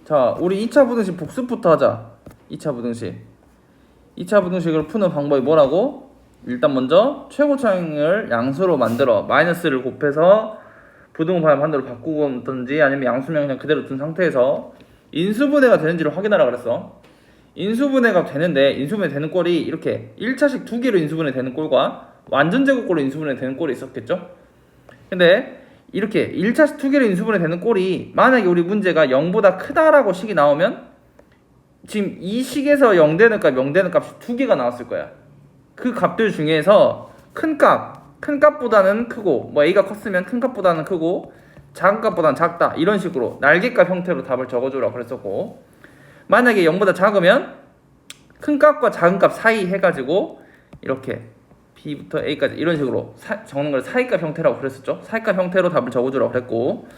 자, 우리 2차 부등식 복습부터 하자. 2차 부등식. 2차 부등식을 푸는 방법이 뭐라고? 일단 먼저 최고차항을 양수로 만들어 마이너스를 곱해서 부등호방향 반대로 바꾸든지 아니면 양수면 그냥 그대로 둔 상태에서 인수분해가 되는지를 확인하라 그랬어. 인수분해가 되는데 인수분해 되는 꼴이 이렇게 1차식 두 개로 인수분해 되는 꼴과 완전 제곱꼴로 인수분해 되는 꼴이 있었겠죠? 근데 이렇게 1차식 두 개로 인수분해 되는 꼴이 만약에 우리 문제가 0보다 크다라고 식이 나오면 지금 이 식에서 0 되는 값, 0 되는 값이 두 개가 나왔을 거야. 그 값들 중에서 큰 값보다는 크고, 뭐 A가 컸으면 큰 값보다는 크고, 작은 값보다는 작다. 이런 식으로 날개값 형태로 답을 적어주라고 그랬었고, 만약에 0보다 작으면 큰 값과 작은 값 사이 해가지고 이렇게 B부터 A까지 이런 식으로 적는 걸 사이값 형태라고 그랬었죠. 사이값 형태로 답을 적어주라고 그랬고,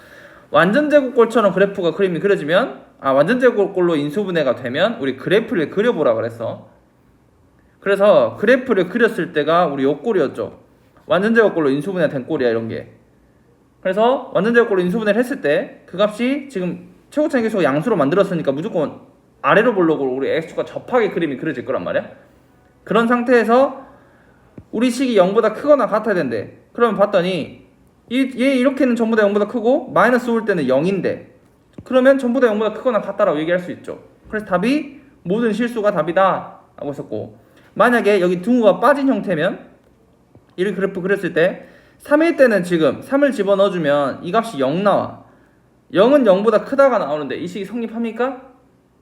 완전 제곱꼴처럼 그래프가 그림이 그려지면, 완전 제곱꼴로 인수분해가 되면 우리 그래프를 그려보라 그랬어. 그래서 그래프를 그렸을 때가 우리 요 꼴이었죠. 완전 제곱꼴로 인수분해 된 꼴이야, 이런 게. 그래서 완전 제곱꼴로 인수분해를 했을 때 그 값이 지금 최고차항 계수가 양수로 만들었으니까 무조건 아래로 보려고 우리 x축과 접하게 그림이 그려질 거란 말이야. 그런 상태에서 우리 식이 0보다 크거나 같아야 된대. 그러면 봤더니 얘 이렇게는 전부 다 0보다 크고 마이너스 올 때는 0인데 그러면 전부 다 0보다 크거나 같다라고 얘기할 수 있죠. 그래서 답이 모든 실수가 답이다 라고 했었고, 만약에 여기 등호가 빠진 형태면 이렇게 그래프 그렸을 때 3일 때는 지금 3을 집어넣어주면 이 값이 0 나와. 0은 0보다 크다가 나오는데 이 식이 성립합니까?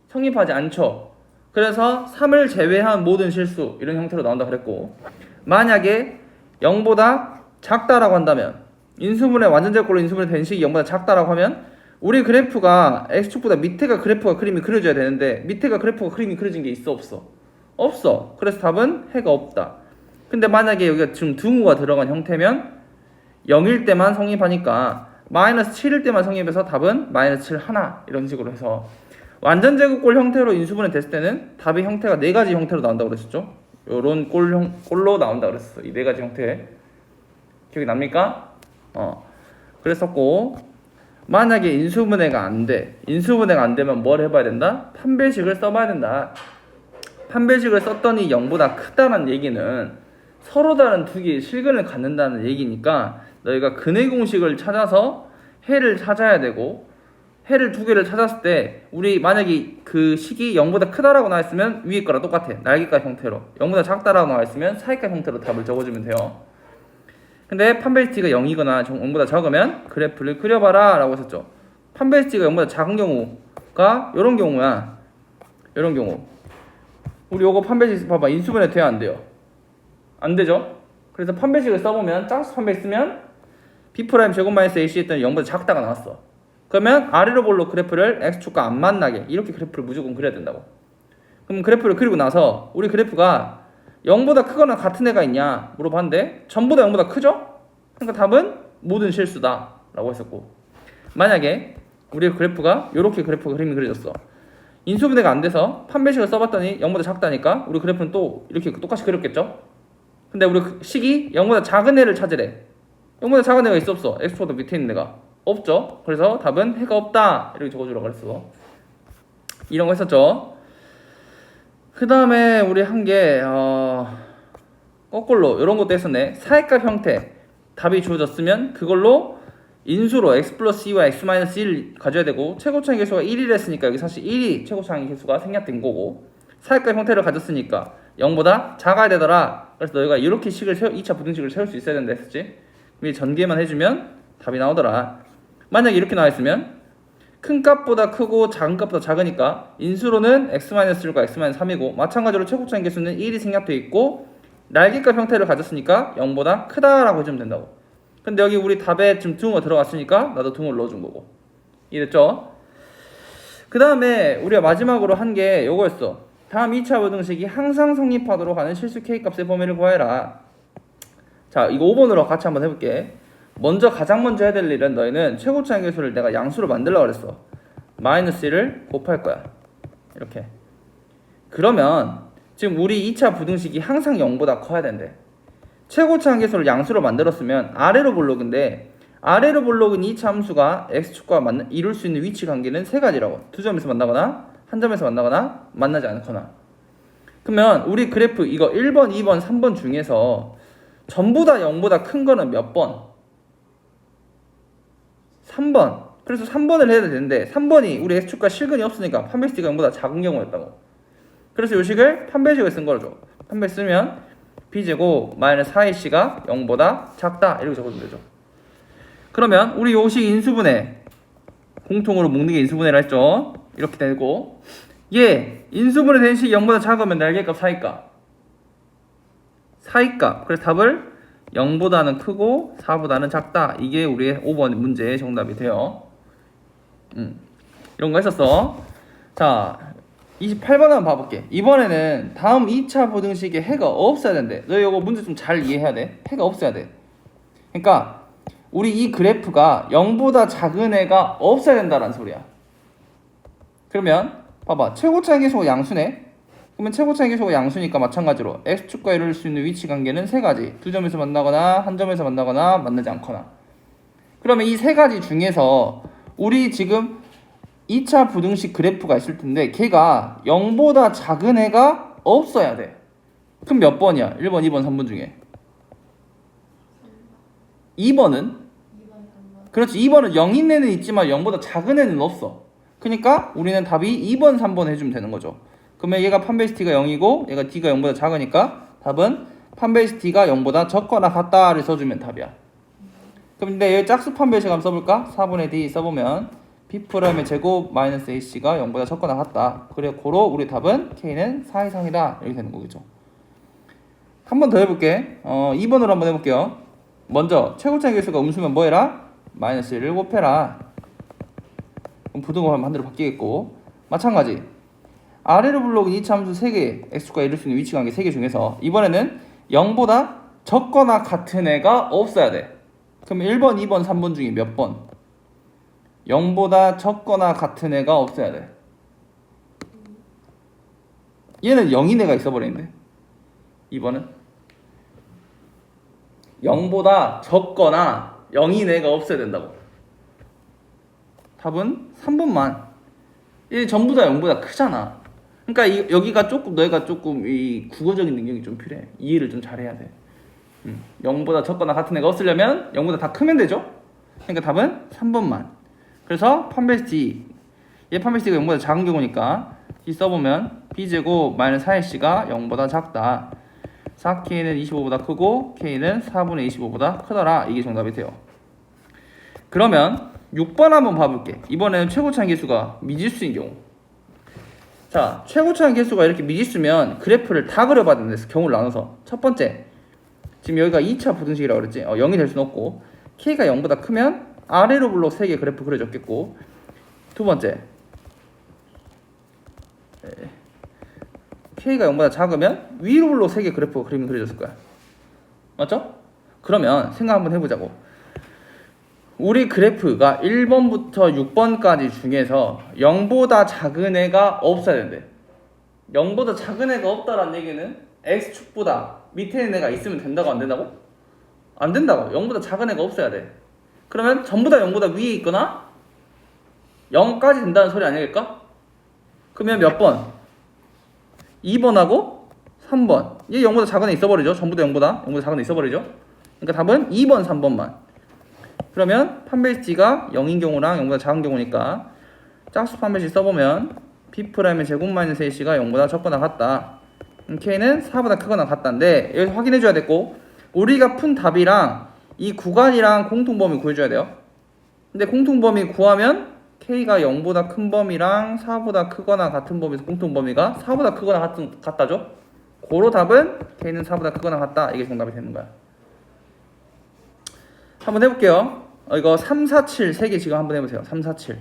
성립하지 않죠. 그래서 3을 제외한 모든 실수 이런 형태로 나온다 그랬고, 만약에 0보다 작다라고 한다면 인수분해 완전 제곱꼴로 인수분해 된 식이 0보다 작다라고 하면 우리 그래프가 x축보다 밑에가 그래프가 그림이 그려져야 되는데 밑에가 그래프가 그림이 그려진 게 있어 없어? 없어. 그래서 답은 해가 없다. 근데 만약에 여기가 지금 등호가 들어간 형태면 0일 때만 성립하니까 마이너스 7일 때만 성립해서 답은 마이너스 7 하나 이런 식으로 해서 완전 제곱꼴 형태로 인수분해 됐을 때는 답의 형태가 네 가지 형태로 나온다고 그랬었죠. 요런 꼴로 나온다 그랬어. 이 네 가지 형태 기억이 납니까? 그랬었고, 만약에 인수분해가 안 되면 뭘 해봐야 된다? 판별식을 써봐야 된다. 판별식을 썼더니 0보다 크다는 얘기는 서로 다른 두 개의 실근을 갖는다는 얘기니까 너희가 근의 공식을 찾아서 해를 찾아야 되고, 해를 두 개를 찾았을 때 우리 만약에 그 식이 0보다 크다라고 나와있으면 위에 거랑 똑같아. 날개값 형태로. 0보다 작다라고 나와있으면 사이값 형태로 답을 적어주면 돼요. 근데 판별식가 0이거나 0보다 작으면 그래프를 그려봐라 라고 했었죠. 판별식가 0보다 작은 경우가 요런 경우야. 요런 경우 우리 요거 판별식 봐봐. 인수분해 돼야 안 돼요? 안 되죠? 그래서 판별식을 써보면 짝수 판별식 쓰면 B' 제곱 마이너스 AC 했더니 0보다 작다가 나왔어. 그러면 아래로 볼로 그래프를 x축과 안 만나게 이렇게 그래프를 무조건 그려야 된다고. 그럼 그래프를 그리고 나서 우리 그래프가 0보다 크거나 같은 애가 있냐 물어봤는데 전부 다 0보다 크죠? 그러니까 답은 모든 실수다 라고 했었고, 만약에 우리 그래프가 이렇게 그래프가 그림이 그려졌어. 인수분해가 안 돼서 판별식을 써봤더니 0보다 작다니까 우리 그래프는 또 이렇게 똑같이 그렸겠죠? 근데 우리 식이 0보다 작은 애를 찾으래. 0보다 작은 애가 있어 없어? x보다 밑에 있는 애가 없죠? 그래서 답은 해가 없다 이렇게 적어주라고 그랬어. 이런 거 했었죠. 그 다음에 우리 한 게 거꾸로 이런 것도 했었네. 사이값 형태 답이 주어졌으면 그걸로 인수로 x 플러스 2와 x 마이너스 1을 가져야 되고, 최고차항 계수가 1을 했으니까 여기 사실 1이 최고차항 계수가 생략된 거고, 사이값 형태를 가졌으니까 0보다 작아야 되더라. 그래서 너희가 이렇게 식을 2차 부등식을 세울 수 있어야 된다 했었지. 이 전개만 해주면 답이 나오더라. 만약에 이렇게 나와있으면 큰 값보다 크고 작은 값보다 작으니까 인수로는 x-1과 x-3이고 마찬가지로 최고차항 계수는 1이 생략되어 있고 날개값 형태를 가졌으니까 0보다 크다라고 해주면 된다고. 근데 여기 우리 답에 지금 등호가 들어갔으니까 나도 등호를 넣어준 거고. 이해됐죠? 그 다음에 우리가 마지막으로 한 게 요거였어. 다음 2차 부등식이 항상 성립하도록 하는 실수 K값의 범위를 구해라. 자, 이거 5번으로 같이 한번 해볼게. 가장 먼저 해야 될 일은 너희는 최고차항 계수를 내가 양수로 만들려고 그랬어. 마이너스 1을 곱할 거야. 이렇게. 그러면 지금 우리 2차 부등식이 항상 0보다 커야 된대. 최고차항 계수를 양수로 만들었으면 아래로 볼록인데 아래로 볼록은 이 함수가 x축과 이룰 수 있는 위치 관계는 세 가지라고. 두 점에서 만나거나 한 점에서 만나거나 만나지 않거나. 그러면 우리 그래프 이거 1번, 2번, 3번 중에서 전부 다 0보다 큰 거는 몇 번? 3번. 그래서 3번을 해야 되는데 3번이 우리 x축과 실근이 없으니까 판별식가 0보다 작은 경우였다고. 그래서 요 식을 판별식을 쓴 거죠. 판별 쓰면 b제곱 마이너스 4ac가 0보다 작다 이렇게 적어주면 되죠. 그러면 우리 요식 인수분해 공통으로 묶는 게 인수분해라 했죠. 이렇게 되고 얘 인수분해 된 식이 0보다 작으면 날개값 사이값 그래서 답을 0보다는 크고 4보다는 작다. 이게 우리의 5번 문제의 정답이 돼요. 이런 거 했었어. 자 28번 한번 봐볼게. 이번에는 다음 2차 부등식에 해가 없어야 된대. 너 이거 문제 좀 잘 이해해야 돼. 해가 없어야 돼. 그러니까 우리 이 그래프가 0보다 작은 애가 없어야 된다는 소리야. 그러면 봐봐. 최고차의 계수가 양수네. 그러면 최고차의 계수가 양수니까 마찬가지로 x축과 이룰 수 있는 위치 관계는 세 가지. 두 점에서 만나거나 한 점에서 만나거나 만나지 않거나. 그러면 이 세 가지 중에서 우리 지금 2차 부등식 그래프가 있을 텐데 걔가 0보다 작은 애가 없어야 돼. 그럼 몇 번이야? 1번, 2번, 3번 중에 2번은? 그렇지. 2번은 0인 애는 있지만 0보다 작은 애는 없어. 그러니까 우리는 답이 2번, 3번 해주면 되는 거죠. 그러면 얘가 판베이스 t가 0이고 얘가 t가 0보다 작으니까 답은 판베이스 t가 0보다 적거나 같다를 써주면 답이야. 그럼 근데 여기 짝수 판별식 한번 써볼까? 4분의 d 써보면 b'의 제곱 마이너스 ac가 0보다 적거나 같다. 그래 고로 우리 답은 k는 4 이상이다. 이렇게 되는 거겠죠. 한 번 더 해볼게. 2번으로 한번 해볼게요. 먼저 최고차의 계수가 음수면 뭐 해라? 마이너스 1을 곱해라. 그럼 부등호하면 한 대로 바뀌겠고 마찬가지 아래로 불러온 2차 함수 3개 x축과 이룰 수 있는 위치 관계 3개 중에서 이번에는 0보다 적거나 같은 애가 없어야 돼. 그럼 1번, 2번, 3번 중에 몇 번? 0보다 적거나 같은 애가 없어야 돼. 얘는 0인 애가 있어버리는데 2번은 0보다 적거나 0인 애가 없어야 된다고. 답은 3번만. 얘 전부 다 0보다 크잖아. 그러니까 여기가 조금 너희가 조금 이 국어적인 능력이 좀 필요해. 이해를 좀 잘해야 돼. 0보다 적거나 같은 애가 없으려면 0보다 다 크면 되죠. 그러니까 답은 3번만. 그래서 판별식 d 얘 판별식이 0보다 작은 경우니까 d 써보면 b제곱 마이너스 4ac가 0보다 작다. 4k는 25보다 크고 k는 4분의 25보다 크더라. 이게 정답이 돼요. 그러면 6번 한번 봐볼게. 이번에는 최고차의 계수가 미지수인 경우. 자, 최고차의 계수가 이렇게 미지수면 그래프를 다 그려봐야 되는데 경우를 나눠서 첫 번째 지금 여기가 2차 부등식이라고 그랬지. 0이 될 수는 없고 k가 0보다 크면 아래로 블록 3개 그래프 그려졌겠고 두 번째 k가 0보다 작으면 위로 블록 3개 그래프가 그림이 그려졌을 거야. 맞죠? 그러면 생각 한번 해보자고. 우리 그래프가 1번부터 6번까지 중에서 0보다 작은 애가 없어야 된대. 0보다 작은 애가 없다라는 얘기는 x축보다 밑에 있는 애가 있으면 된다고 안 된다고? 안 된다고. 0보다 작은 애가 없어야 돼. 그러면 전부 다 0보다 위에 있거나 0까지 된다는 소리 아니겠까? 그러면 몇 번? 2번하고 3번. 얘 0보다 작은 애 있어버리죠. 전부 다 0보다 작은 애 있어버리죠. 그러니까 답은 2번, 3번만. 그러면 판별식 d가 0인 경우랑 0보다 작은 경우니까 짝수 판별식 써보면 b'의 제곱 마이너스 ac가 0보다 적거나 같다. k는 4보다 크거나 같다인데 여기서 확인해줘야 됐고 우리가 푼 답이랑 이 구간이랑 공통범위 구해줘야 돼요. 근데 공통범위 구하면 k가 0보다 큰 범위랑 4보다 크거나 같은 범위에서 공통범위가 4보다 크거나 같다죠. 고로 답은 k는 4보다 크거나 같다. 이게 정답이 되는 거야. 한번 해볼게요. 이거 3, 4, 7 3개 지금 한번 해보세요. 3, 4, 7.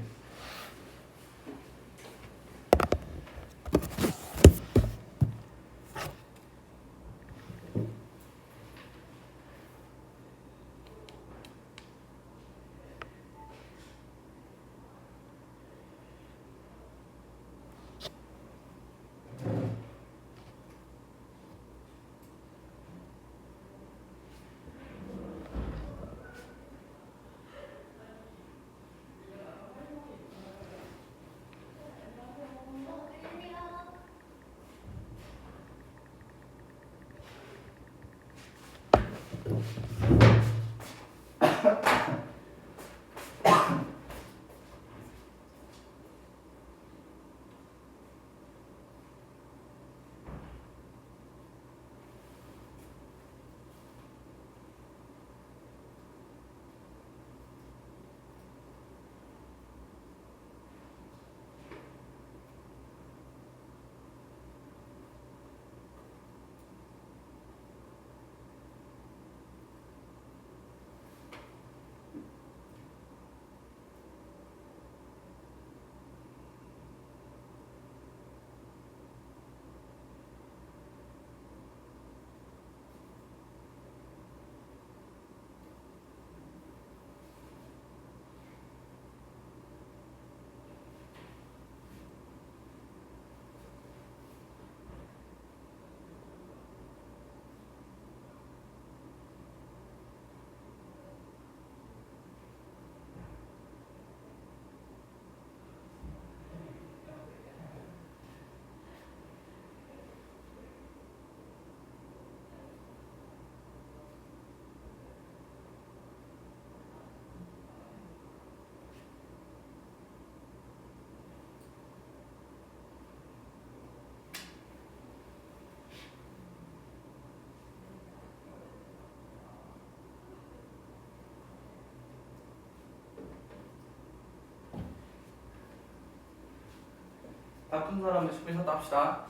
바쁜 사람은 10분 쉬었다 합시다.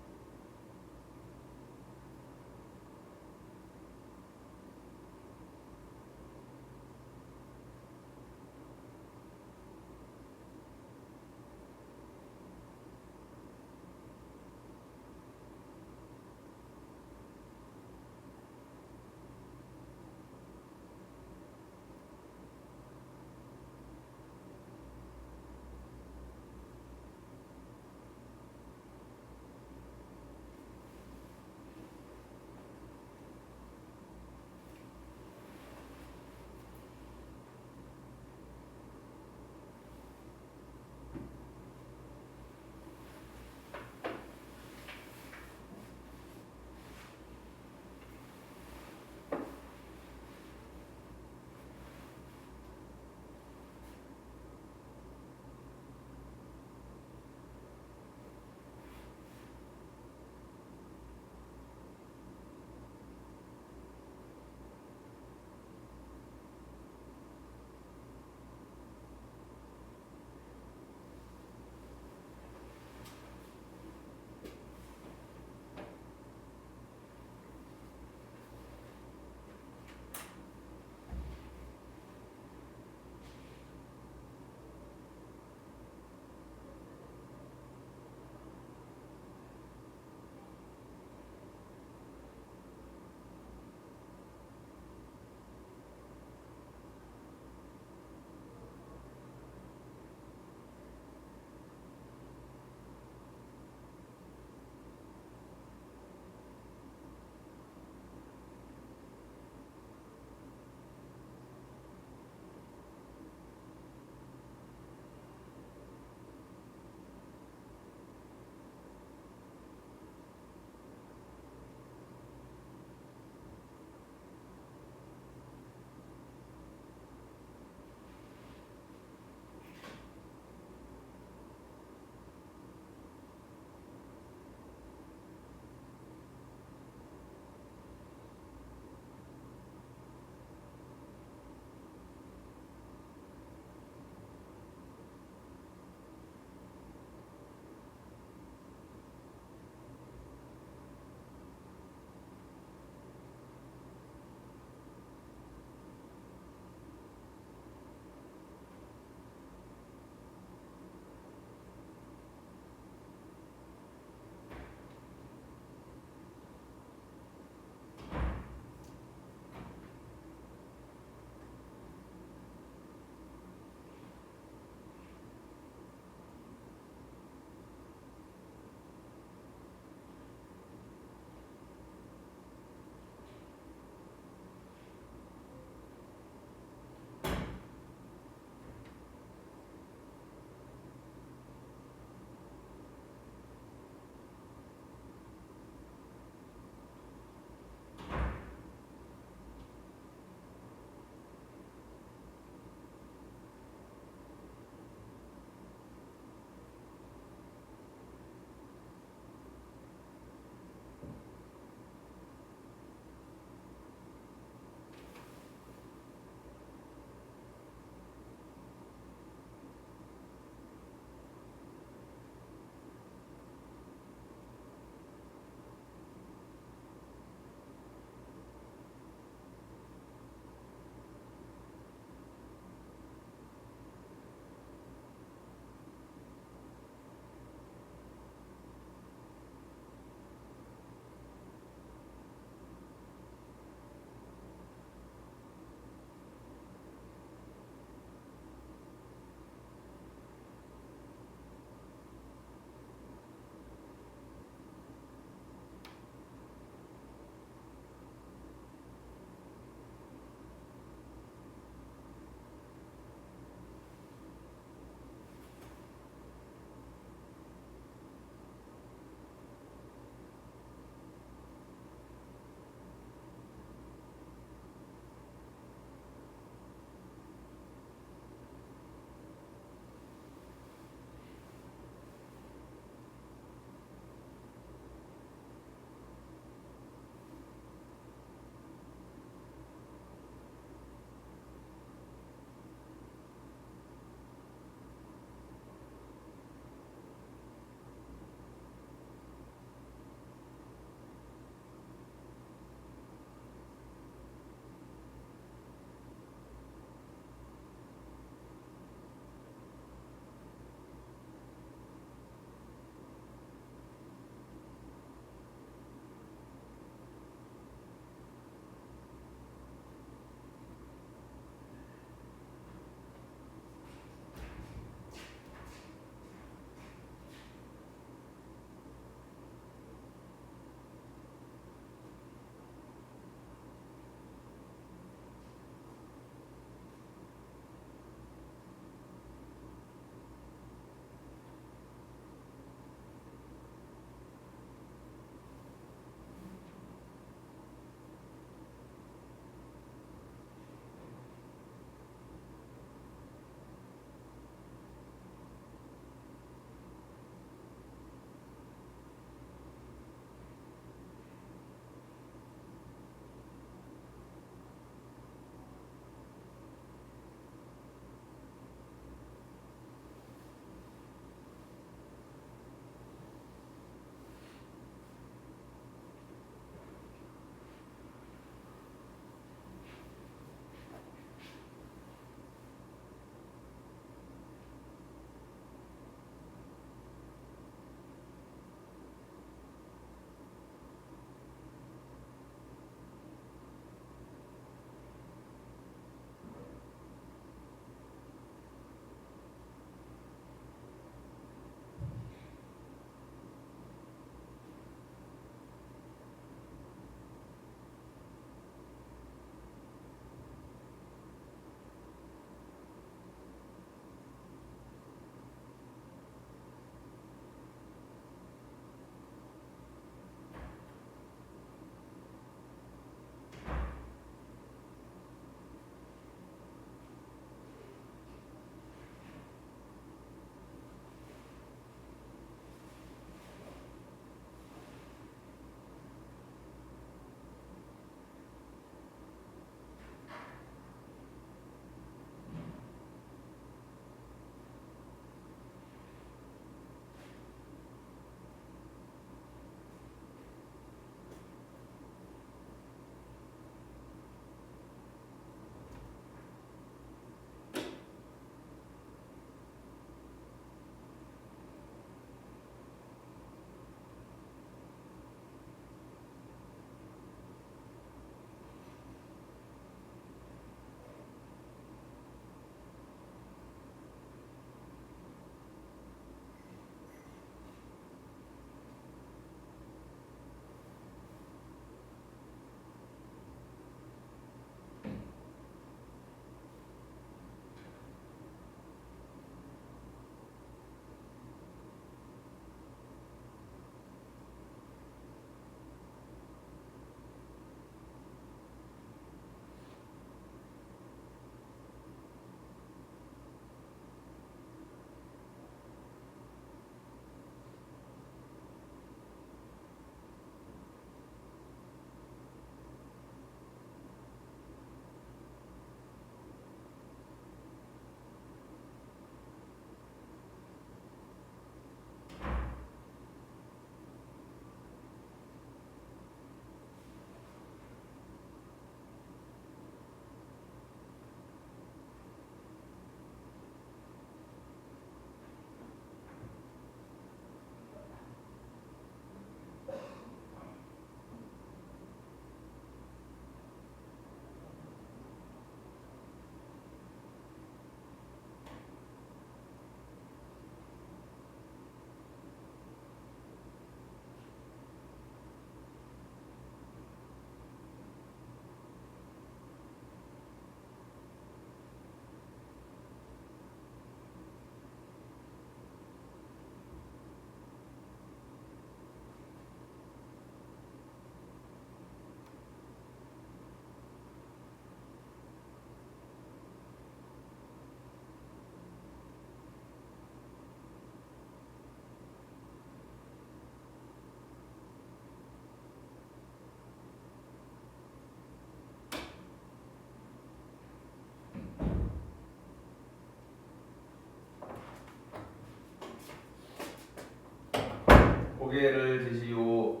고개를 드시오.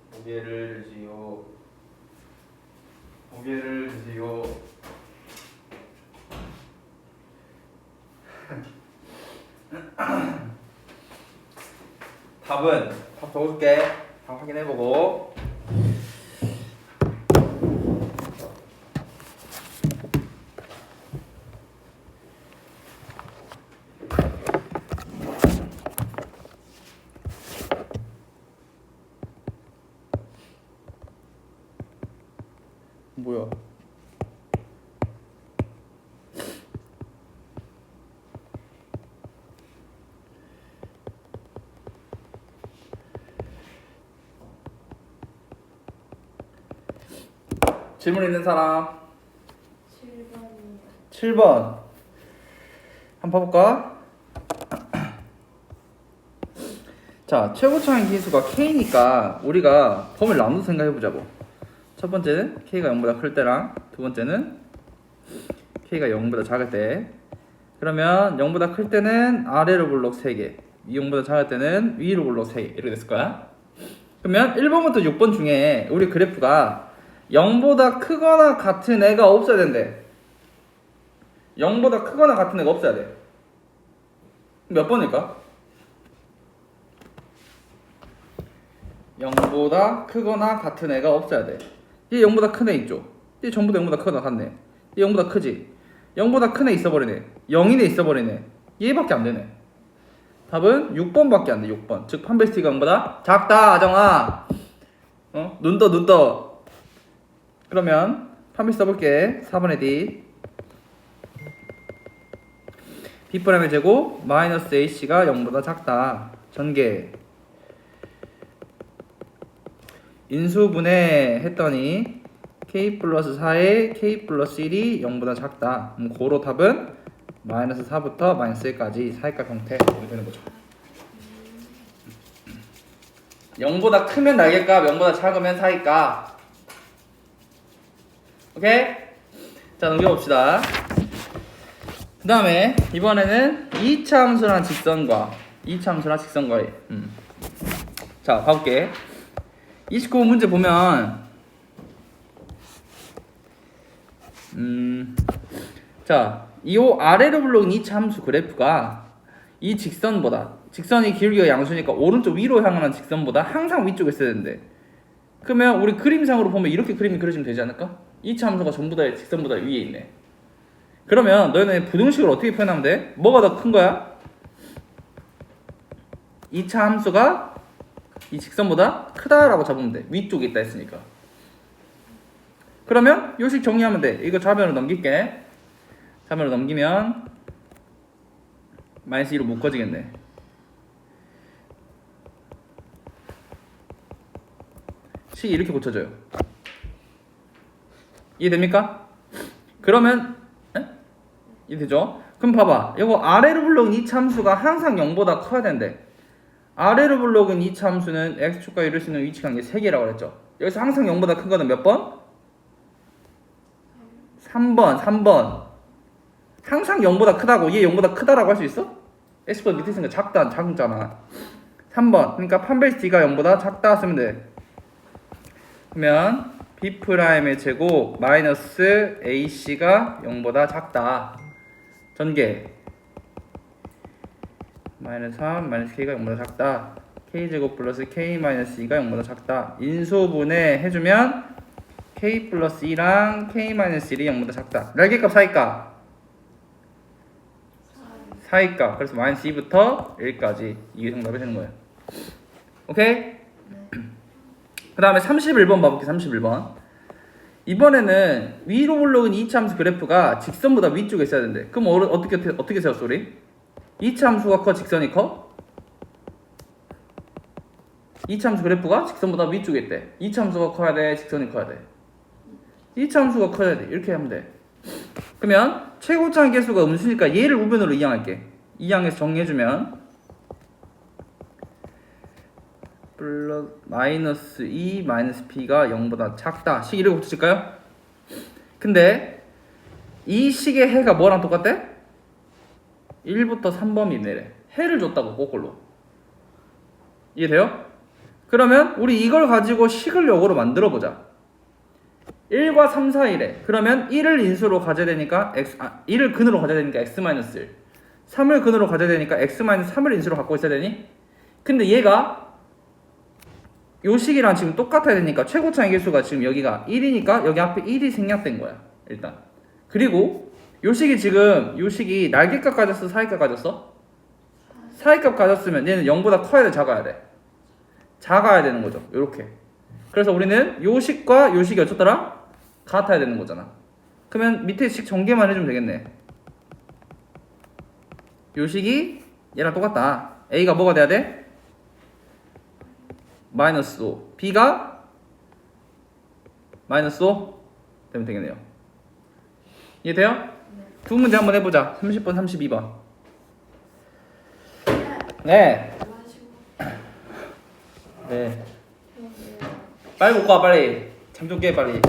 고개를 드시오. 고개를 드시오. 답은 답 적어줄게. 답 확인해보고. 뭐야? 질문 있는 사람? 7번이요. 7번. 한번 봐볼까? 자, 최고차항 기수가 K니까 우리가 범위를 나눠서 생각해보자고. 첫 번째는 K가 0보다 클 때랑 두 번째는 K가 0보다 작을 때. 그러면 0보다 클 때는 아래로 블록 3개, 0보다 작을 때는 위로 블록 3개 이렇게 됐을 거야. 그러면 1번부터 6번 중에 우리 그래프가 0보다 크거나 같은 애가 없어야 된대. 0보다 크거나 같은 애가 없어야 돼. 몇 번일까? 0보다 크거나 같은 애가 없어야 돼. 얘 0보다 큰 애 있죠? 얘 전부 다 0보다 크거나 같네. 얘 0보다 크지? 0보다 큰 애 있어버리네. 0인애 있어버리네. 얘밖에 안 되네. 답은 6번밖에 안 돼. 6번. 즉 판베스티가 0보다 작다. 아정아. 눈 떠, 눈 떠. 그러면 판베스티 써볼게. 4번의 D. B'의 제곱 마이너스 AC가 0보다 작다. 전개. 인수분해 했더니 K 플러스 4에 K 플러스 1이 0보다 작다. 그럼 고로 답은 마이너스 4부터 마이너스 1까지 사이값 형태 이렇게 되는 거죠. 0보다 크면 날개값, 0보다 작으면 사이값. 오케이? 자, 넘겨봅시다. 그 다음에 이번에는 2차 함수랑 직선과 2차 함수랑 직선과의 자, 봐볼게. 29번 문제 보면 자, 이 아래로 불러온 2차 함수 그래프가 이 직선보다, 직선이 길기가 양수니까 오른쪽 위로 향하는 직선보다 항상 위쪽에 있어야 되는데, 그러면 우리 그림상으로 보면 이렇게 그림이 그려지면 되지 않을까? 2차 함수가 전부 다 직선보다 위에 있네. 그러면 너희는 부등식을 어떻게 표현하면 돼? 뭐가 더 큰 거야? 2차 함수가 이 직선보다 크다라고 잡으면 돼. 위쪽에 있다 했으니까. 그러면 요식 정리하면 돼. 이거 좌변으로 넘길게. 좌변으로 넘기면 마이너스 2로 묶어지겠네. 식이 이렇게 고쳐져요. 이해됩니까? 그러면 이해되죠? 그럼 봐봐. 이거 아래로 불러온 이 참수가 항상 0보다 커야 된대. 아래로 불러온 이 참수는 x축과 이룰 수 있는 위치 관계 3개라고 그랬죠. 여기서 항상 0보다 큰 거는 몇 번? 3번. 항상 0보다 크다고, 얘 0보다 크다라고 할 수 있어? x보다 밑에 있으니까 작다, 작잖아. 3번. 그러니까 판베이스 D가 0보다 작다 쓰면 돼. 그러면 B'의 제곱 마이너스 AC가 0보다 작다. 전개 마이너스 3 마이너스 K가 0보다 작다. K제곱 플러스 K 마이너스 2가 0보다 작다. 인수분해 해주면 K 플러스 2랑 K 마이너스 1이 0보다 작다. 날개값 사이값? 사이값. 그래서 마이너스 2부터 1까지 이게 정답이 되는 거예요. 오케이? 네. 그 다음에 31번 봐볼게. 31번. 이번에는 위로 올라온 2차 함수 그래프가 직선보다 위쪽에 있어야 된대. 그럼 어떻게 세웠어 우리? 2차 함수가 커, 직선이 커? 2차 함수 그래프가 직선보다 위쪽에 있대. 2차 함수가 커야 돼, 직선이 커야 돼? 2차 함수가 커야 돼. 이렇게 하면 돼. 그러면 최고차항 계수가 음수니까 얘를 우변으로 이항할게. 이항해서 정리해주면 플러스 마이너스 2 마이너스 P가 0보다 작다. 식 이렇게 고쳐질까요? 근데 이 식의 해가 뭐랑 똑같대? 1부터 3범위 내래. 해를 줬다고 거꾸로. 이해돼요? 그러면 우리 이걸 가지고 식을 역으로 만들어 보자. 1과 3 사이래. 그러면 1을 인수로 가져야 되니까 1을 근으로 가져야 되니까 x-1, 3을 근으로 가져야 되니까 x-3을 인수로 갖고 있어야 되니? 근데 얘가 요 식이랑 지금 똑같아야 되니까 최고차의 개수가 지금 여기가 1이니까 여기 앞에 1이 생략된 거야. 일단. 그리고 요 식이 날개값 가졌어? 사이값 가졌어? 사이값 가졌으면 얘는 0보다 커야 돼? 작아야 돼? 작아야 되는 거죠. 요렇게. 그래서 우리는 요 식과 요 식이 어쩌더라? 같아야 되는 거잖아. 그러면 밑에 식 전개만 해주면 되겠네. 요 식이 얘랑 똑같다. A가 뭐가 돼야 돼? 마이너스 5. B가 마이너스 5 되면 되겠네요. 이해돼요? 네. 두 문제 한번 해보자. 30번, 32번. 네. 네. 빨리 먹고 와, 빨리. 잠 좀 깨, 빨리.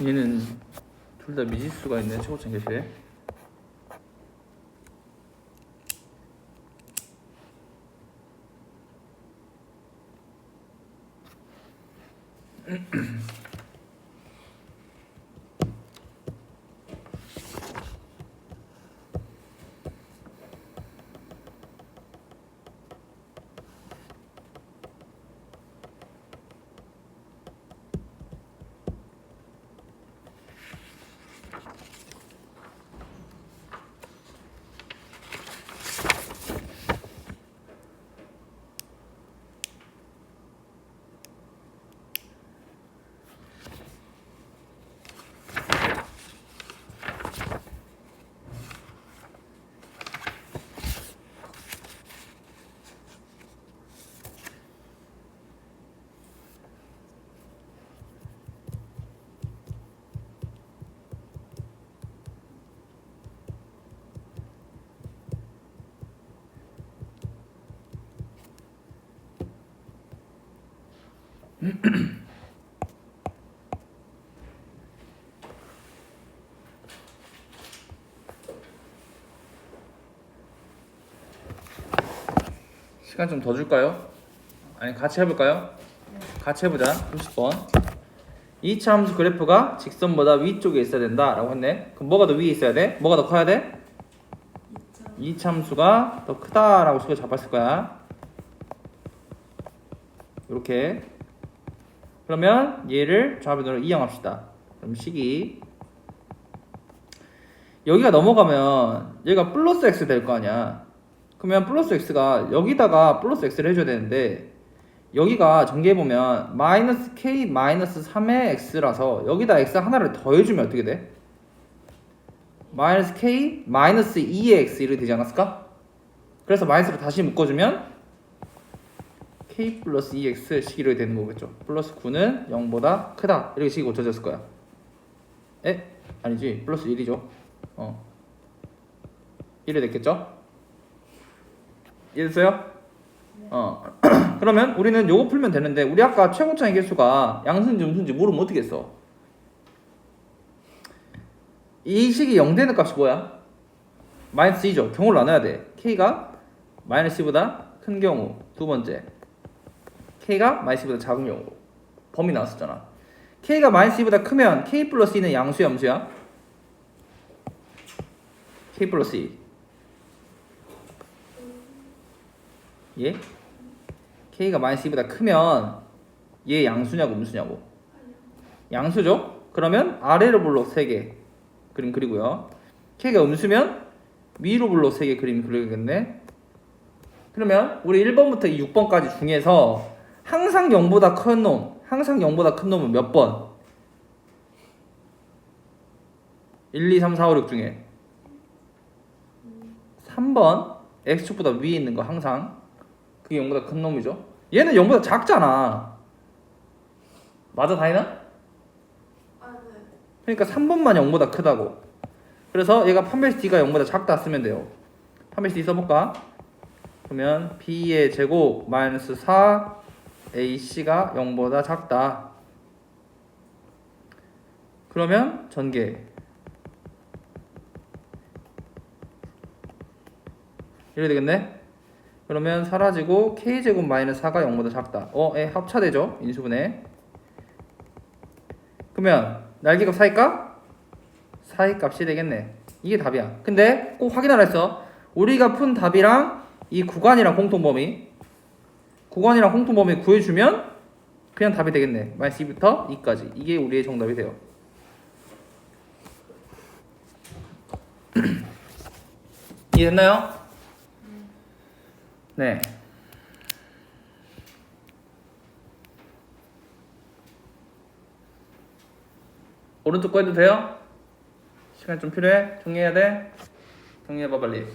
얘는 둘 다 미지수가 있네. 최고점 개수에. 시간 좀 더 줄까요? 아니 같이 해볼까요? 같이 해보자. 30번. 이차 함수 그래프가 직선보다 위쪽에 있어야 된다 라고 했네. 그럼 뭐가 더 위에 있어야 돼? 뭐가 더 커야 돼? 이차 함수가 더 크다 라고 식으로 잡았을 거야. 이렇게. 그러면 얘를 좌변으로 이용합시다. 그럼 식이 여기가 넘어가면 얘가 플러스 x 될 거 아니야. 그러면 플러스 x가 여기다가 플러스 x를 해줘야 되는데 여기가 전개해보면 마이너스 k 마이너스 3의 x라서 여기다 x 하나를 더해주면 어떻게 돼? 마이너스 k 마이너스 2의 x 이렇게 되지 않았을까? 그래서 마이너스로 다시 묶어주면 k 플러스 2x 식이 이렇게 되는 거겠죠. 플러스 9는 0보다 크다 이렇게 식이 고쳐졌을 거야. 에? 아니지 플러스 1이죠. 1이 됐겠죠? 이해됐어요? 그러면 우리는 요거 풀면 되는데 우리 아까 최고차의 개수가 양수인지 음수인지 모르면 어떻게 했어? 이 식이 0 되는 값이 뭐야? 마이너스 2죠. 경우를 나눠야 돼. k가 마이너스 2보다 큰 경우 두 번째 k가 마이너스 2보다 작은 경우 범위 나왔었잖아. k가 마이너스 2보다 크면 k 플러스 2는 양수야 음수야? k 플러스 2 예? k가 마이너스 2보다 크면 얘 양수냐고 음수냐고? 양수죠? 그러면 아래로 블록 3개 그림 그리고요. k가 음수면 위로 블록 3개 그림 그리겠네. 그러면 우리 1번부터 6번까지 중에서 항상 0보다 큰 놈, 항상 0보다 큰 놈은 몇 번? 1, 2, 3, 4, 5, 6 중에 3번 x축보다 위에 있는 거 항상 그게 0보다 큰 놈이죠. 얘는 0보다 작잖아. 맞아 다이나? 아, 네. 그러니까 3번만 0보다 크다고. 그래서 얘가 판별식 d가 0보다 작다 쓰면 돼요. 판별식 d 써볼까? 그러면 b의 제곱 마이너스 4 ac가 0보다 작다. 그러면 전개 이래 되겠네? 그러면 사라지고 k제곱 마이너스 4가 0보다 작다. 합차되죠? 인수분해. 그러면 날개값 사이값? 사이값이 되겠네. 이게 답이야. 근데 꼭 확인하라 했어. 우리가 푼 답이랑 이 구간이랑 공통범위 구해주면 그냥 답이 되겠네. 마이너스 2부터 2까지. 이게 우리의 정답이 돼요. 이해됐나요? 네. 오른쪽 거 해도 돼요? 시간 좀 필요해? 정리해야 돼? 정리해봐 빨리.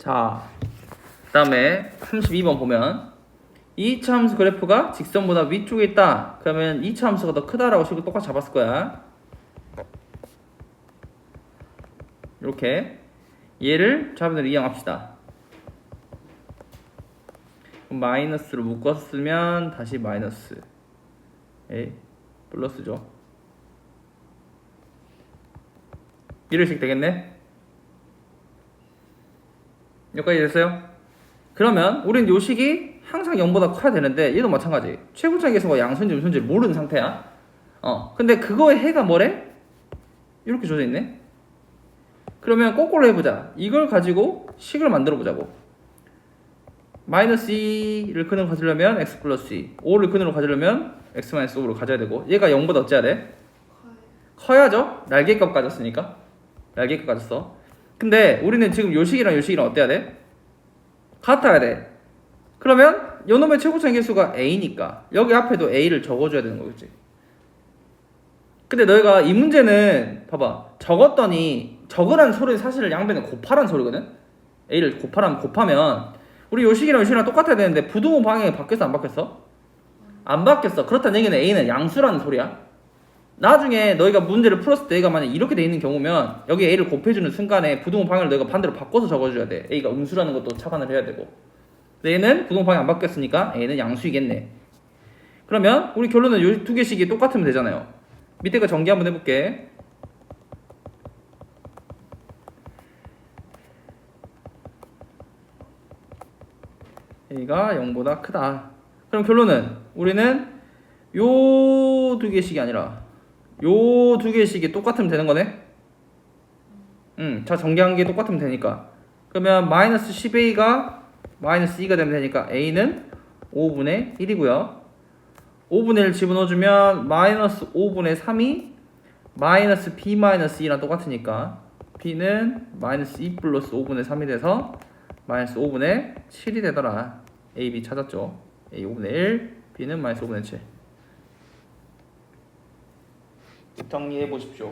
자, 그 다음에 32번 보면 2차 함수 그래프가 직선보다 위쪽에 있다. 그러면 2차 함수가 더 크다라고 식으로 똑같이 잡았을 거야. 이렇게 얘를 좌변으로 이용합시다. 그럼 마이너스로 묶었으면 다시 마이너스 플러스죠. 이런 식 되겠네. 여기까지 됐어요? 그러면 우린 요 식이 항상 0보다 커야 되는데 얘도 마찬가지. 최고차의 개수가 양수인지 음수인지 모르는 상태야. 근데 그거의 해가 뭐래? 이렇게 줘져 있네. 그러면 거꾸로 해보자. 이걸 가지고 식을 만들어 보자고. 마이너스 2를 근으로 가지려면 x 플러스 2, 5를 근으로 가지려면 x 마이너스 5로 가져야 되고 얘가 0보다 어째야 돼? 커야죠? 날개값 가졌으니까. 날개값 가졌어. 근데 우리는 지금 요 식이랑 요 식이랑 어때야 돼? 같아야 돼. 그러면 요놈의 최고차의 개수가 a니까 여기 앞에도 a를 적어줘야 되는 거겠지. 근데 너희가 이 문제는 봐봐 적었더니 적으라는 소리는 사실 양변에 곱하라는 소리거든. A를 곱하면 우리 요 식이랑 요 식이랑 똑같아야 되는데 부등호 방향이 바뀌었어 안 바뀌었어? 안 바뀌었어. 그렇다는 얘기는 A는 양수라는 소리야. 나중에 너희가 문제를 풀었을 때 A가 만약 이렇게 돼 있는 경우면 여기 A를 곱해주는 순간에 부등호 방향을 너희가 반대로 바꿔서 적어줘야 돼. A가 음수라는 것도 착안을 해야 되고. 얘는 부등호 방향 안 바뀌었으니까 A는 양수이겠네. 그러면 우리 결론은 요 두 개씩이 똑같으면 되잖아요. 밑에 거 전개 한번 해볼게. A가 0보다 크다. 그럼 결론은 우리는 요 두 개씩이 아니라 요 두 개씩이 똑같으면 되는 거네? 자 전개한 게 똑같으면 되니까. 그러면 마이너스 10A가 마이너스 2가 되면 되니까 A는 5분의 1이고요. 5분의 1 집어넣어주면 마이너스 5분의 3이 마이너스 B 마이너스 2랑 똑같으니까 B는 마이너스 2 플러스 5분의 3이 돼서 마이너스 5분의 7이 되더라. A, B 찾았죠? A 5분의 1, B는 마이너스 5분의 7. 정리해 보십시오.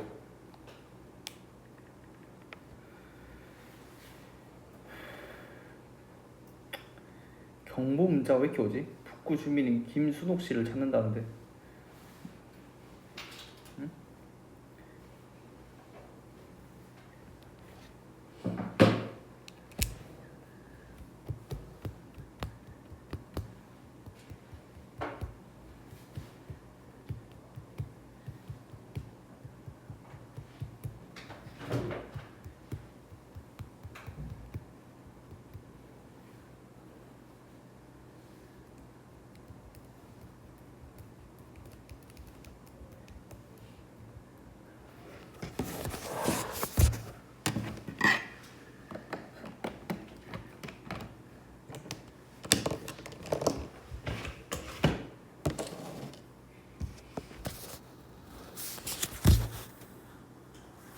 경보 문자가 왜 이렇게 오지? 북구 주민인 김순옥 씨를 찾는다는데. 응?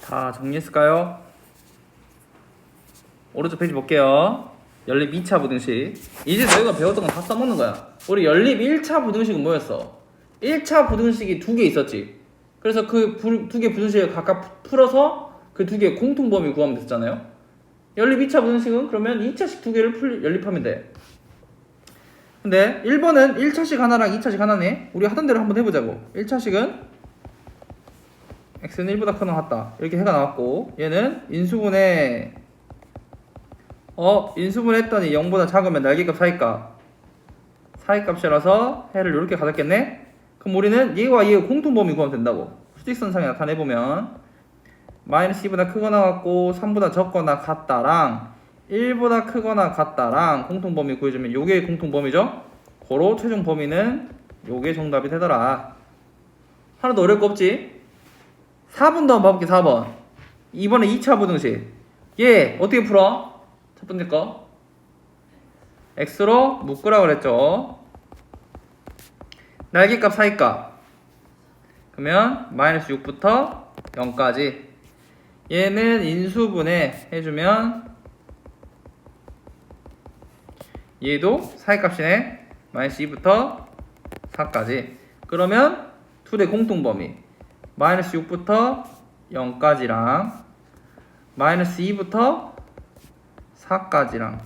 다 정리했을까요? 오른쪽 페이지 볼게요. 연립 2차 부등식. 이제 너희가 배웠던 건 다 써먹는 거야. 우리 연립 1차 부등식은 뭐였어? 1차 부등식이 두 개 있었지. 그래서 그 두 개 부등식을 각각 풀어서 그 두 개의 공통범위 구하면 됐잖아요. 연립 2차 부등식은 그러면 2차식 두 개를 연립하면 돼. 근데 1번은 1차식 하나랑 2차식 하나네. 우리 하던 대로 한번 해보자고. 1차식은 x는 1보다 크거나 같다 이렇게 해가 나왔고, 얘는 인수분해 인수분해했더니 0보다 작으면 날개값 사이값이라서 해를 이렇게 가졌겠네. 그럼 우리는 얘와 얘의 공통범위 구하면 된다고. 수직선상에 나타내보면 마이너스 2보다 크거나 같고 3보다 적거나 같다랑 1보다 크거나 같다랑 공통범위 구해주면 요게 공통범위죠. 고로 최종 범위는 요게 정답이 되더라. 하나도 어려울 거 없지? 4번도 한번 봐볼게. 4번 이번에 2차 부등식. 얘 어떻게 풀어? 첫 번째 거 x로 묶으라 그랬죠. 날개값 사이값 그러면 마이너스 6부터 0까지. 얘는 인수분해 해주면 얘도 사이값이네. 마이너스 2부터 4까지. 그러면 둘의 공통범위 마이너스 6부터 0까지랑 마이너스 2부터 4까지랑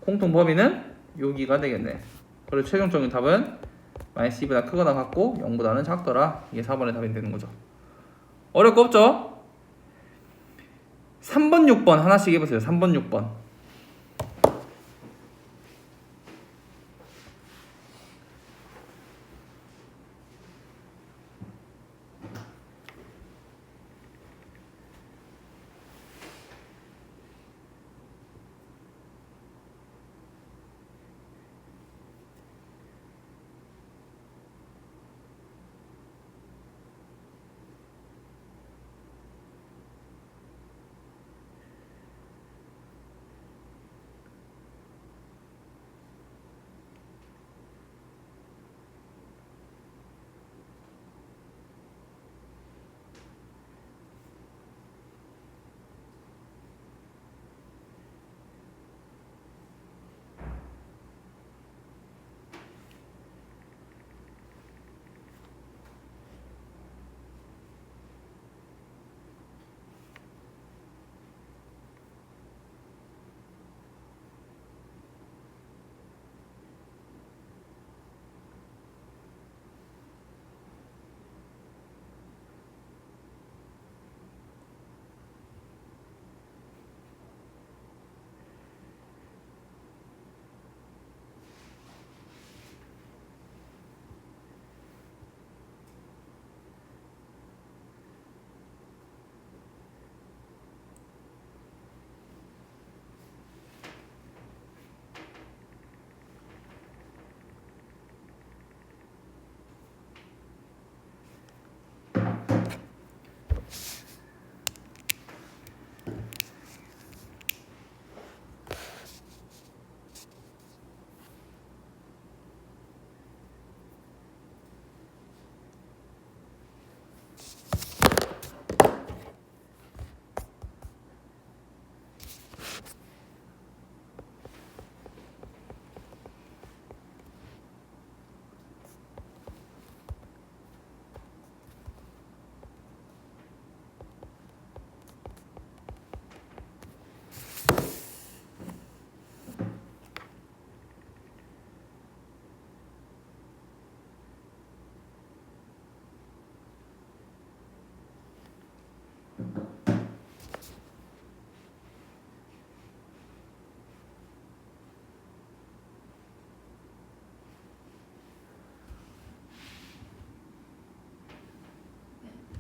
공통범위는 여기가 되겠네. 그리고 최종적인 답은 마이너스 2보다 크거나 같고 0보다는 작더라. 이게 4번의 답이 되는 거죠. 어려울 거 없죠? 3번, 6번 하나씩 해보세요. 3번, 6번.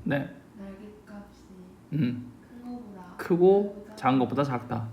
네. 날개값이 음. 큰 거보다 크고 작은 것보다 작다.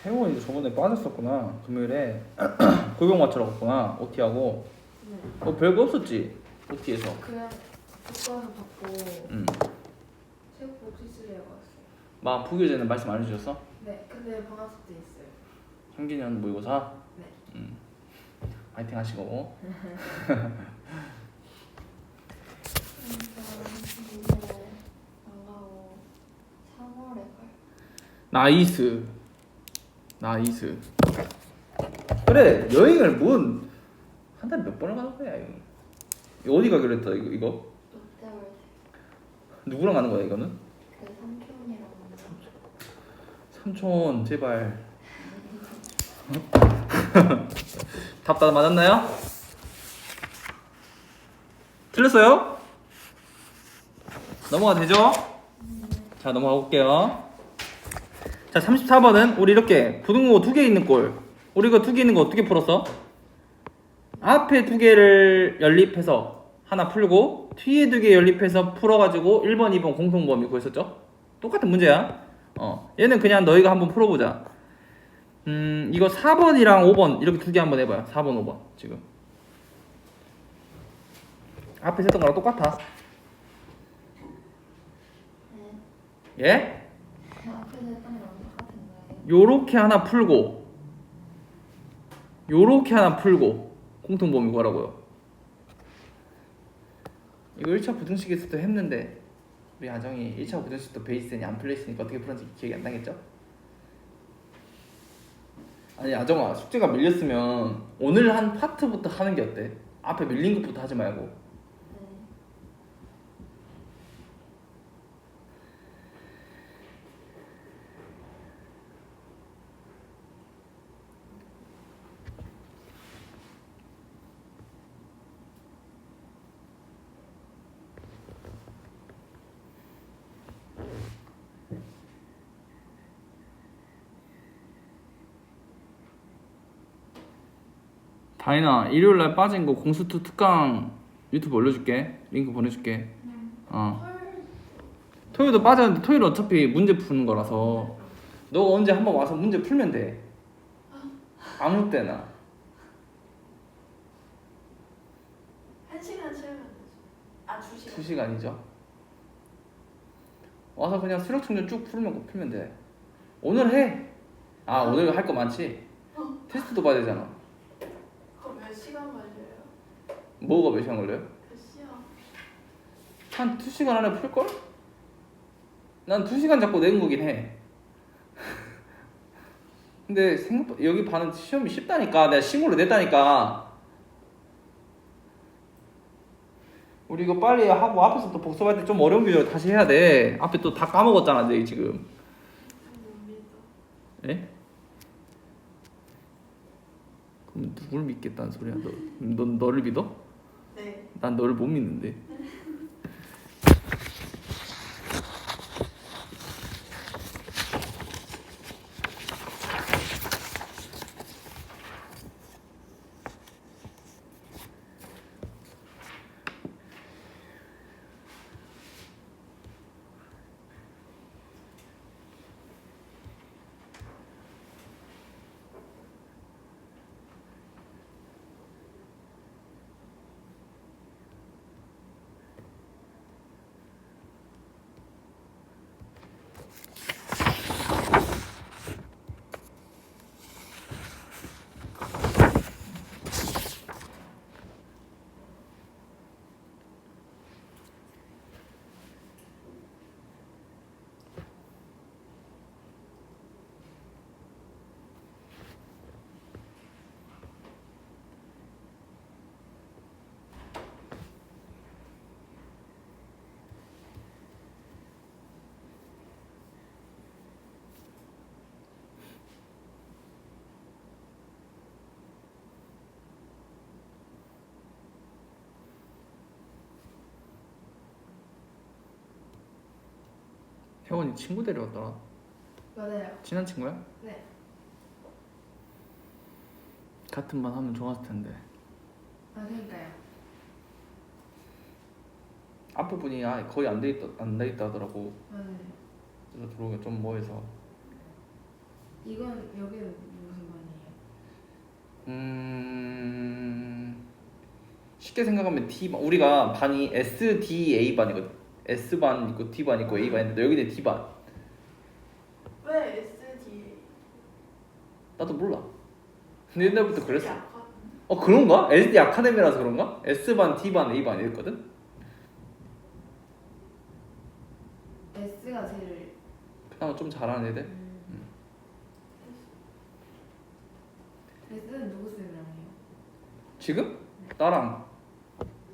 혜원이도 저번에 빠졌었구나. 금요일에 골격 맞추러 갔구나. OT하고. 네. 별거 없었지? OT에서. 그냥 교과서 받고 체육복 실습에 갔어요. 마음 부교재는 말씀 안 해주셨어? 네. 근데 방학숙 때 있어요. 현기년 모의고사? 네. 파이팅 하시고. 나가고 3월에 가요. 나이스. 그래, 여행을 한 달에 몇 번을 가는 거야, 여행. 어디 가기로 했다, 이거? 롯데월드. 누구랑 가는 거야, 이거는? 그 삼촌이랑 삼촌, 제발. 답 다 맞았나요? 틀렸어요? 넘어가 되죠? 자, 넘어가 볼게요. 자, 34번은 우리 이렇게 부등호 2개 있는 꼴. 우리 이거 2개 있는 거 어떻게 풀었어? 앞에 2개를 연립해서 하나 풀고 뒤에 2개 연립해서 풀어가지고 1번, 2번 공통범위 구했었죠? 똑같은 문제야. 얘는 그냥 너희가 한번 풀어보자. 이거 4번이랑 5번 이렇게 2개 한번 해봐요. 4번, 5번 지금. 앞에 했던 거랑 똑같아. 네. 예? 앞에서 했던 거랑 똑같은 거예요. 요렇게 하나 풀고 요렇게 하나 풀고 공통범위 구하라고요. 이거 1차 부등식에서도 했는데 우리 아정이 1차 부등식도 베이스니 안 풀려있으니까 어떻게 풀었는지 기억이 안 나겠죠? 아니 아정아, 숙제가 밀렸으면 오늘 한 파트부터 하는 게 어때? 앞에 밀린 것부터 하지 말고. 네. 다인아, 일요일날 빠진 거 공수투 특강 유튜브 올려줄게. 링크 보내줄게. 토요일도 빠졌는데 토요일 어차피 문제 푸는 거라서 너가 언제 한번 와서 문제 풀면 돼. 아무 때나. 1시간 채우면 되죠. 아, 2시간. 2시간이죠. 와서 그냥 수력 충전 쭉 풀면 돼. 오늘 해. 오늘 할 거 많지? 테스트도 봐야 되잖아. 그거 몇 시간 걸려요? 뭐가 몇 시간 걸려요? 몇 시간? 한 2시간 안에 풀걸? 난 2시간 잡고 낸 거긴 해. 근데 생각보다 여기 반은 시험이 쉽다니까. 내가 시물로 냈다니까. 우리 이거 빨리 하고 앞에서 또 복습할 때 좀 어려운 비교 다시 해야 돼. 앞에 또 다 까먹었잖아, 내 지금. 못 믿어. 예? 그럼 누굴 믿겠다는 소리야? 넌 너를 믿어? 네. 난 너를 못 믿는데. 혜원이 친구 데려왔더라. 맞아요. 친한 친구야? 네. 같은 반 하면 좋았을 텐데. 아 그러니까요. 앞에 분이 거의 안 돼 있다 하더라고. 맞아요. 그래서 들어오기가 좀 뭐해서. 이건 여기는 무슨 반이에요? 쉽게 생각하면 D반. 우리가 반이 SDA 반이거든. S반 있고 D반 있고 A반 있는데 여기는 D반. 왜 SD? 나도 몰라. 근데 옛날부터 그랬어. 약간 그런가? SD 아카데미라서 그런가? S반, D반, A반 이랬거든? S가 제일. 그나마 좀 잘하는 애들? S는 누구 쌤이랑 해요? 지금? 나랑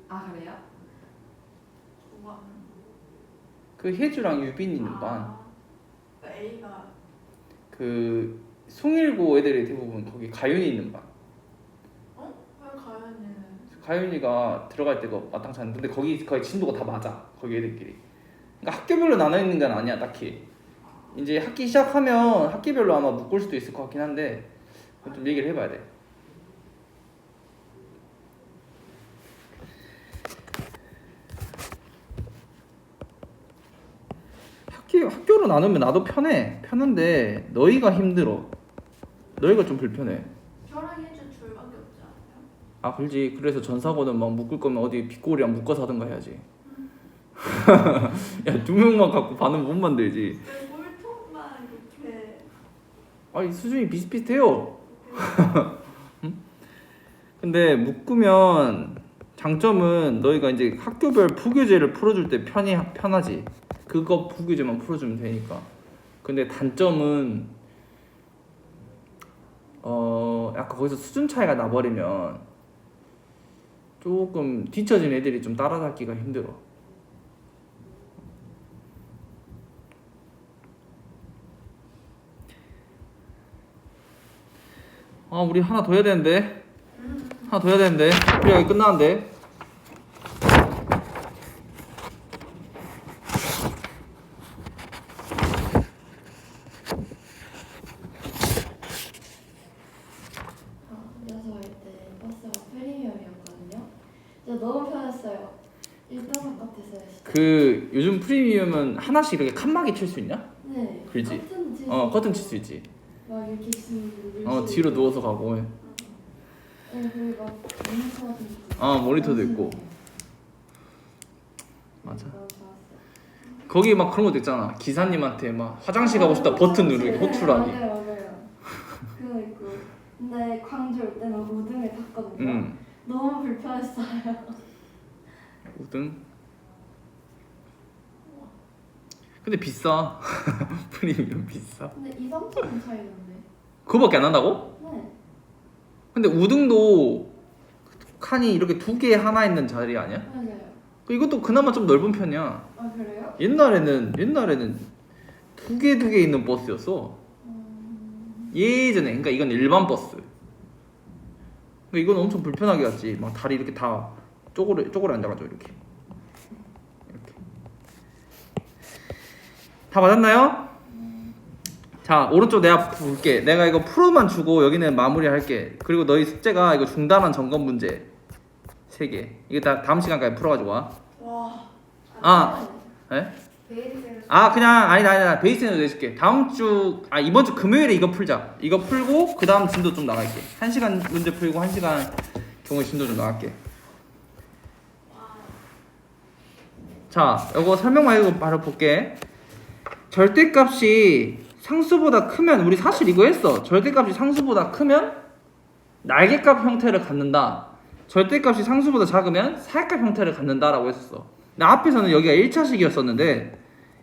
아 그래요? 좋아. 그 혜주랑 유빈 있는 반. 그 A가 그 숭일고 애들이 대부분 거기 가윤이 있는 반. 왜 가연이는? 가윤이가 들어갈 때가 마땅치 않은데 근데 거기 거의 진도가 다 맞아. 거기 애들끼리. 그러니까 학교별로 나눠 있는 건 아니야 딱히. 이제 학기 시작하면 학기별로 아마 묶을 수도 있을 것 같긴 한데 그건 좀 얘기를 해봐야 돼. 학교로 나누면 나도 편한데 너희가 힘들어. 너희가 좀 불편해. 저랑 혜주 둘밖에 없지 않아요? 아 그렇지. 그래서 전사고는 막 묶을 거면 어디 빗고리랑 묶어서 하든가 해야지. 야 2명만 갖고 반은 못 만들지. 왜 꼴통만 이렇게? 아니 수준이 비슷비슷해요. 근데 묶으면 장점은 너희가 이제 학교별 부교재를 풀어줄 때 편하지. 그거 부교재만 풀어주면 되니까. 근데 단점은 약간 거기서 수준 차이가 나버리면 조금 뒤처진 애들이 좀 따라잡기가 힘들어. 우리 하나 더 해야 되는데. 우리 여기 끝나는데. 여서 갈 때 버스가 프리미엄이었거든요. 진짜 너무 편했어요. 1등석 같았어요. 진짜. 그 요즘 프리미엄은 하나씩 이렇게 칸막이 칠 수 있냐? 네. 그렇지. 커튼 칠 커튼 칠 수 있지. 막 이렇게 있으면 뒤로 누워서 가고. 네, 그리고 막 모니터 같은 것도 모니터도 있고. 맞아. 맞아. 거기 막 그런 것도 있잖아. 기사님한테 막 화장실 가고 싶다 버튼 누르기, 호출하기. 맞아요. 그거 있고. 근데 광주 올 때는 5등을 탔거든요. 너무 불편했어요. 5등? 근데 비싸. 프리미엄 비싸. 근데 2, 3천 원 차이 나네. 그거밖에 안 한다고? 네. 근데 5등도 칸이 이렇게 2개 하나 있는 자리 아니야? 맞아요. 이것도 그나마 좀 넓은 편이야. 아 그래요? 옛날에는 2개 있는 버스였어. 예전에. 그러니까 이건 일반 버스. 그러니까 이건 엄청 불편하게 갔지. 막 다리 이렇게 다 쪼그려 앉아가지고 이렇게. 다 맞았나요? 자, 오른쪽 내가 볼게. 내가 이거 프로만 주고 여기는 마무리할게. 그리고 너희 숙제가 이거 중단한 점검 문제 3개. 이거 다 다음 시간까지 풀어가지고 와. 와. 예? 베이스를 그냥 아니다. 베이스는 내줄게. 이번 주 금요일에 이거 풀자. 이거 풀고 그 다음 진도 좀 나갈게. 1시간 문제 풀고 1시간 경우 진도 좀 나갈게. 자, 이거 설명만 해도 바로 볼게. 절대값이 상수보다 크면 우리 사실 이거 했어. 절대값이 상수보다 크면 날개값 형태를 갖는다. 절대값이 상수보다 작으면 사약값 형태를 갖는다라고 했었어. 근데 앞에서는 여기가 1차식이었었는데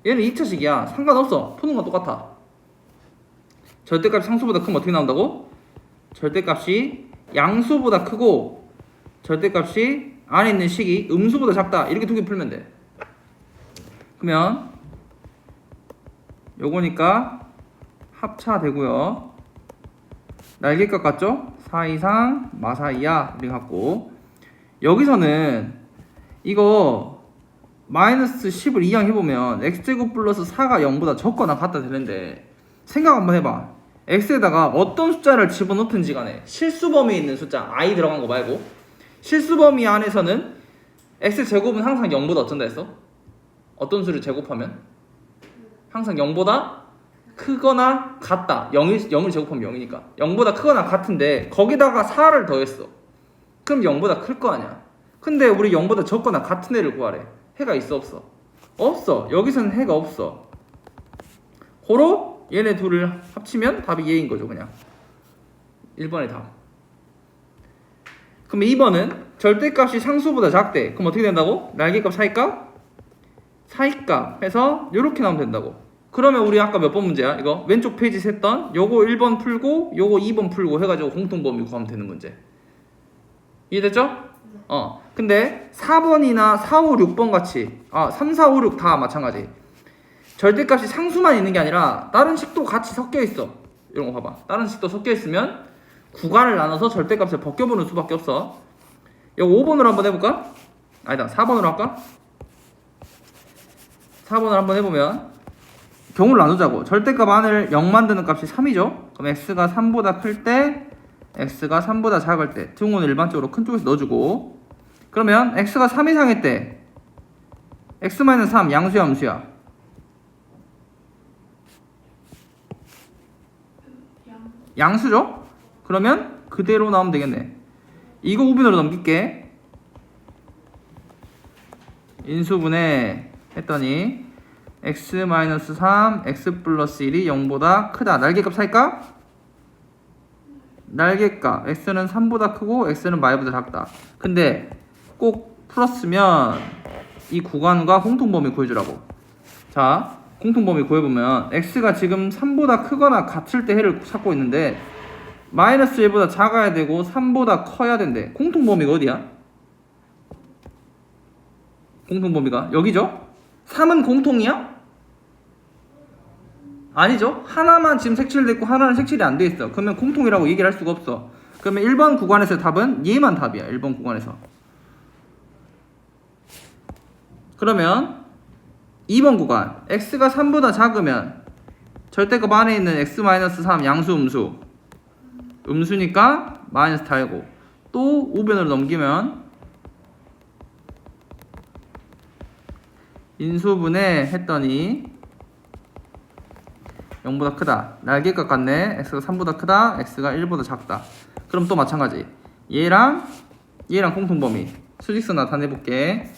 얘는 2차식이야. 상관없어. 푸는 건 똑같아. 절대값이 상수보다 크면 어떻게 나온다고? 절대값이 양수보다 크고 절대값이 안에 있는 식이 음수보다 작다. 이렇게 2개 풀면 돼. 그러면 요거니까 합차되고요. 날개값 같죠? 4 이상 마사 이하 이렇게 갖고 여기서는 이거 마이너스 10을 이항해보면 x제곱 플러스 4가 0보다 적거나 같다 되는데 생각 한번 해봐. x에다가 어떤 숫자를 집어넣든지 간에 실수범위에 있는 숫자 i 들어간 거 말고 실수범위 안에서는 x제곱은 항상 0보다 어쩐다 했어? 어떤 수를 제곱하면? 항상 0보다 크거나 같다. 0을 제곱하면 0이니까 0보다 크거나 같은데 거기다가 4를 더했어. 그럼 0보다 클 거 아니야. 근데 우리 0보다 적거나 같은 애를 구하래. 해가 있어 없어? 없어. 여기서는 해가 없어. 고로 얘네 둘을 합치면 답이 얘인 거죠. 그냥 1번의 답. 그럼 2번은 절대값이 상수보다 작대. 그럼 어떻게 된다고? 날개값 사이값? 사이값 해서 이렇게 나오면 된다고. 그러면 우리 아까 몇 번 문제야? 이거 왼쪽 페이지 셌던 요거 1번 풀고 요거 2번 풀고 해가지고 공통범위 구하면 되는 문제. 이해됐죠? 근데 4번이나 4, 5, 6번 같이 3, 4, 5, 6 다 마찬가지. 절대값이 상수만 있는 게 아니라 다른 식도 같이 섞여 있어. 이런 거 봐봐. 다른 식도 섞여 있으면 구간을 나눠서 절대값을 벗겨보는 수밖에 없어. 이거 5번으로 한번 해볼까? 아니다. 4번으로 할까? 4번을 한번 해보면 경우를 나누자고. 절대값 안을 0 만드는 값이 3이죠. 그럼 x가 3보다 클 때, x가 3보다 작을 때 등호는 일반적으로 큰 쪽에서 넣어주고. 그러면 x가 3 이상일 때 x-3 양수야 음수야? 양수죠? 그러면 그대로 나오면 되겠네. 이거 우변으로 넘길게. 인수분해 했더니 x-3 x 플러스 1이 0보다 크다. 날개값 사이값? 날개값 x는 3보다 크고 x는 y보다 작다. 근데 꼭 풀었으면 이 구간과 공통범위 구해주라고. 자, 공통범위 구해보면 x가 지금 3보다 크거나 같을 때 해를 찾고 있는데 마이너스 1보다 작아야 되고 3보다 커야 된대. 공통범위가 어디야? 공통범위가 여기죠? 3은 공통이야? 아니죠. 하나만 지금 색칠됐고 하나는 색칠이 안 돼 있어. 그러면 공통이라고 얘기를 할 수가 없어. 그러면 1번 구간에서의 답은 얘만 답이야. 1번 구간에서. 그러면 2번 구간 x가 3보다 작으면 절대값 안에 있는 x-3 양수 음수 음수니까 마이너스 달고 또 우변으로 넘기면 인수분해 했더니 0보다 크다. 날개값 같네. x가 3보다 크다. x가 1보다 작다. 그럼 또 마찬가지. 얘랑 공통범위 수직선 나타내볼게.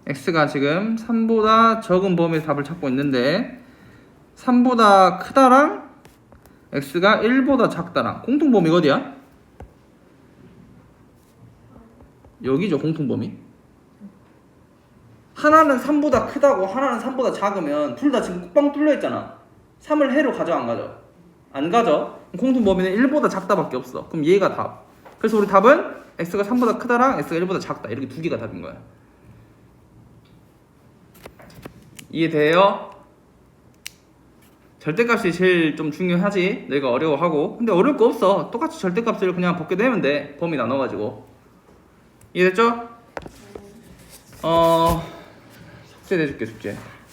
x가 지금 3보다 적은 범위에서 답을 찾고 있는데 3보다 크다랑 x가 1보다 작다랑 공통범위가 어디야? 여기죠. 공통범위. 하나는 3보다 크다고 하나는 3보다 작으면 둘 다 지금 꽉 뚫려 있잖아. 3을 해로 가져 안 가져? 안 가져. 공통범위는 1보다 작다밖에 없어. 그럼 얘가 답. 그래서 우리 답은 x가 3보다 크다랑 x가 1보다 작다. 이렇게 두 개가 답인 거야. 이해돼요? 절대값이 제일 좀 중요하지. 내가 어려워하고. 근데 어려울 거 없어. 똑같이 절대값을 그냥 벗겨 내면 돼. 범위 나눠가지고. 이해됐죠? 숙제 내줄게 숙제.